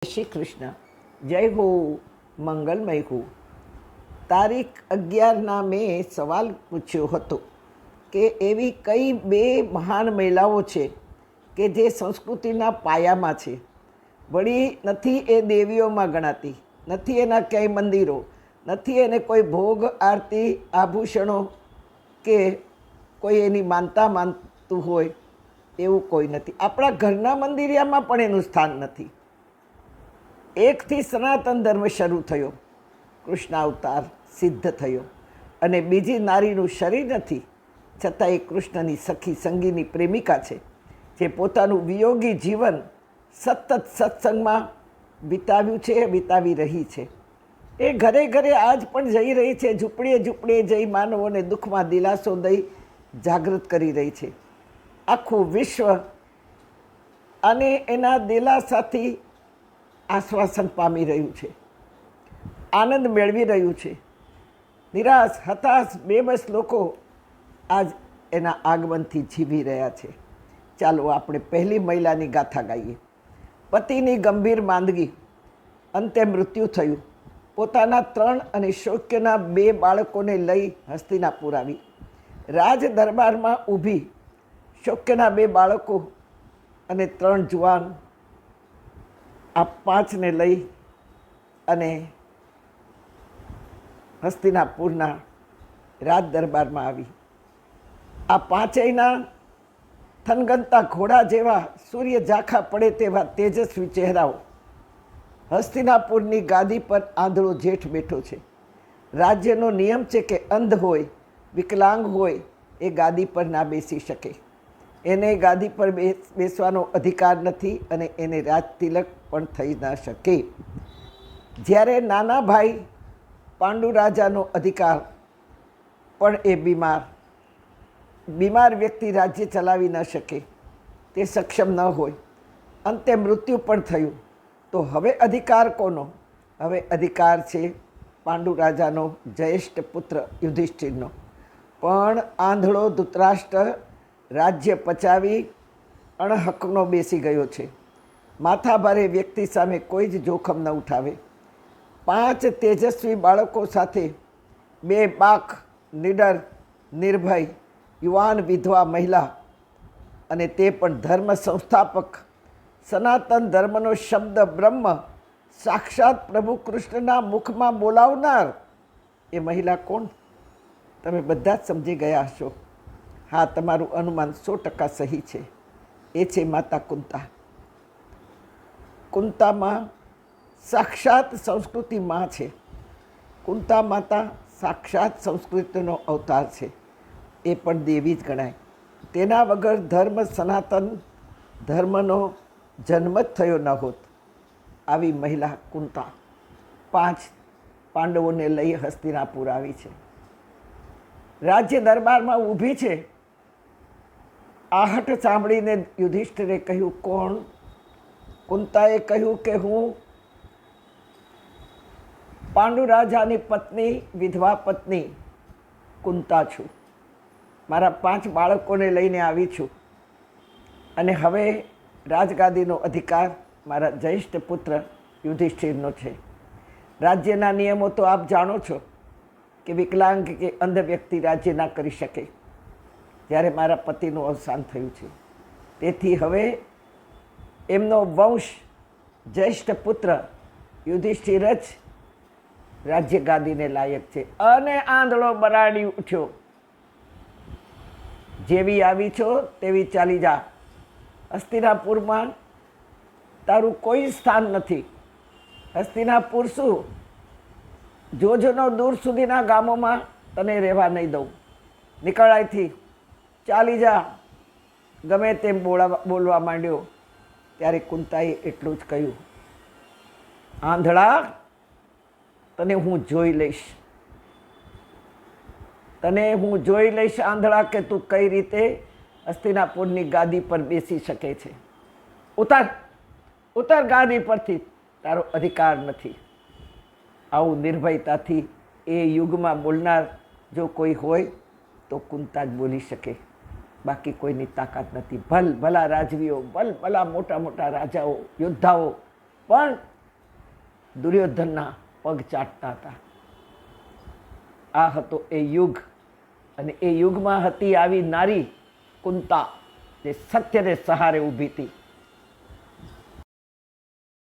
શ્રી કૃષ્ણ. જય હો, મંગલમય હો. તારીખ 11ના મેં સવાલ પૂછ્યો હતો કે એવી કઈ બે મહાન મહિલાઓ છે કે જે સંસ્કૃતિના પાયામાં છે. વળી નથી એ દેવીઓમાં ગણાતી, નથી એના ક્યાંય મંદિરો, નથી એને કોઈ ભોગ આરતી આભૂષણો કે કોઈ એની માનતા માનતું હોય એવું કોઈ નથી. આપણા ઘરના મંદિરિયામાં પણ એનું સ્થાન નથી. એકથી સનાતન ધર્મ શરૂ થયો, કૃષ્ણ અવતાર સિદ્ધ થયો, અને બીજી નારીનું શરીર નથી છતાં એ કૃષ્ણની સખી સંગીની પ્રેમિકા છે, જે પોતાનું વિયોગી જીવન સતત સત્સંગમાં વિતાવ્યું છે, વિતાવી રહી છે. એ ઘરે ઘરે આજ પણ જઈ રહી છે, ઝૂંપડીએ ઝૂંપડીએ જઈ માનવોને દુઃખમાં દિલાસો દઈ જાગૃત કરી રહી છે. આખું વિશ્વ અને એના દિલાસાથી આશ્વાસન પામી રહ્યું છે, આનંદ મેળવી રહ્યું છે. નિરાશ, હતાશ, બેબસ લોકો આજ એના આગમનથી જીવી રહ્યા છે. ચાલો આપણે પહેલી મહિલાની ગાથા ગાઈએ. પતિની ગંભીર માંદગી, અંતે મૃત્યુ થયું. પોતાના 3 અને શોક્યના 2 બાળકોને લઈ હસ્તિનાપુર આવી. રાજ દરબારમાં ઊભી શોક્યના 2 બાળકો અને 3 જુવાન, આ 5ને લઈ અને હસ્તિનાપુરના રાજ દરબારમાં આવી. આ 5યના થનગનતા ઘોડા જેવા, સૂર્ય ઝાંખા પડે તેવા તેજસ્વી ચહેરાઓ. હસ્તિનાપુરની ગાદી પર આંધળો જેઠ બેઠો છે. રાજ્યનો નિયમ છે કે અંધ હોય, વિકલાંગ હોય એ ગાદી પર ના બેસી શકે. એને ગાદી પર બેસવાનો અધિકાર નથી અને એને રાજ તિલક પણ થઈ ન શકે. જ્યારે નાના ભાઈ પાંડુ રાજાનો અધિકાર પણ એ બીમાર વ્યક્તિ રાજ્ય ચલાવી ન શકે, તે સક્ષમ ન હોય, અંતે મૃત્યુ પણ થયું. તો હવે અધિકાર કોનો? હવે અધિકાર છે પાંડુ રાજાનો જ્યેષ્ઠ પુત્ર યુધિષ્ઠિરનો. પણ આંધળો ધૃતરાષ્ટ્ર રાજ્ય પચાવી અણહકનો બેસી ગયો છે. માથાભારે વ્યક્તિ સામે કોઈ જ જોખમ ન ઉઠાવે. 5 તેજસ્વી બાળકો સાથે 2 બાક, નિડર, નિર્ભય, યુવાન વિધવા મહિલા, અને તે પણ ધર્મ સંસ્થાપક, સનાતન ધર્મનો શબ્દ બ્રહ્મ સાક્ષાત પ્રભુ કૃષ્ણના મુખમાં બોલાવનાર એ મહિલા કોણ? તમે બધા જ સમજી ગયા હશો. હા, તમારું અનુમાન 100% સહી છે. એ છે માતા કુંતા. કુંતામાં સાક્ષાત સંસ્કૃતિ માં છે. કુંતા માતા સાક્ષાત સંસ્કૃતિનો અવતાર છે. એ પણ દેવી જ ગણાય. તેના વગર ધર્મ, સનાતન ધર્મનો જન્મ જ થયો ન હોત. આવી મહિલા કુંતા 5 પાંડવોને લઈ હસ્તિનાપુર આવી છે. રાજ્ય દરબારમાં ઊભી છે. આહટ સાંભળીને યુધિષ્ઠિરે કહ્યું, કોણ? કુંતાએ કહ્યું કે હું પાંડુ રાજાની પત્ની, વિધવા પત્ની કુંતા છું. મારા 5 બાળકોને લઈને આવી છું અને હવે રાજગાદીનો અધિકાર મારા જ્યેષ્ઠ પુત્ર યુધિષ્ઠિરનો છે. રાજ્યના નિયમો તો આપ જાણો છો કે વિકલાંગ કે અંધ વ્યક્તિ રાજ્ય ના કરી શકે. જ્યારે મારા પતિનું અવસાન થયું છે, તેથી હવે એમનો વંશ જ્યેષ્ઠ પુત્ર યુધિષ્ઠિર જ રાજ્ય ગાદીને લાયક છે. અને આંધળો બરાડી ઉઠ્યો, જેવી આવી છો તેવી ચાલી જા. હસ્તિનાપુરમાં તારું કોઈ સ્થાન નથી. હસ્તિનાપુર શું, જોજનો દૂર સુધીના ગામોમાં તને રહેવા નહીં દઉં. નીકળ અહીંથી, ચાલી જા. ગમે તેમ બોલવા માંડ્યો. ત્યારે કુંતાએ એટલું જ કહ્યું, આંધળા, તને હું જોઈ લઈશ. તને હું જોઈ લઈશ આંધળા, કે તું કઈ રીતે હસ્તિનાપુરની ગાદી પર બેસી શકે છે. ઉતર, ઉતર ગાદી પરથી, તારો અધિકાર નથી. આવું નિર્ભયતાથી એ યુગમાં બોલનાર જો કોઈ હોય તો કુંતા જ બોલી શકે. બાકી કોઈની તાકાત નથી. ભલા રાજવીઓ, ભલા મોટા મોટા રાજાઓ, યોદ્ધાઓ પણ દુર્યોધનના પગ ચાટતા હતા. આ હતો એ યુગ, અને એ યુગમાં હતી આવી નારી કુંતા, જે સત્યને સહારે ઊભી હતી.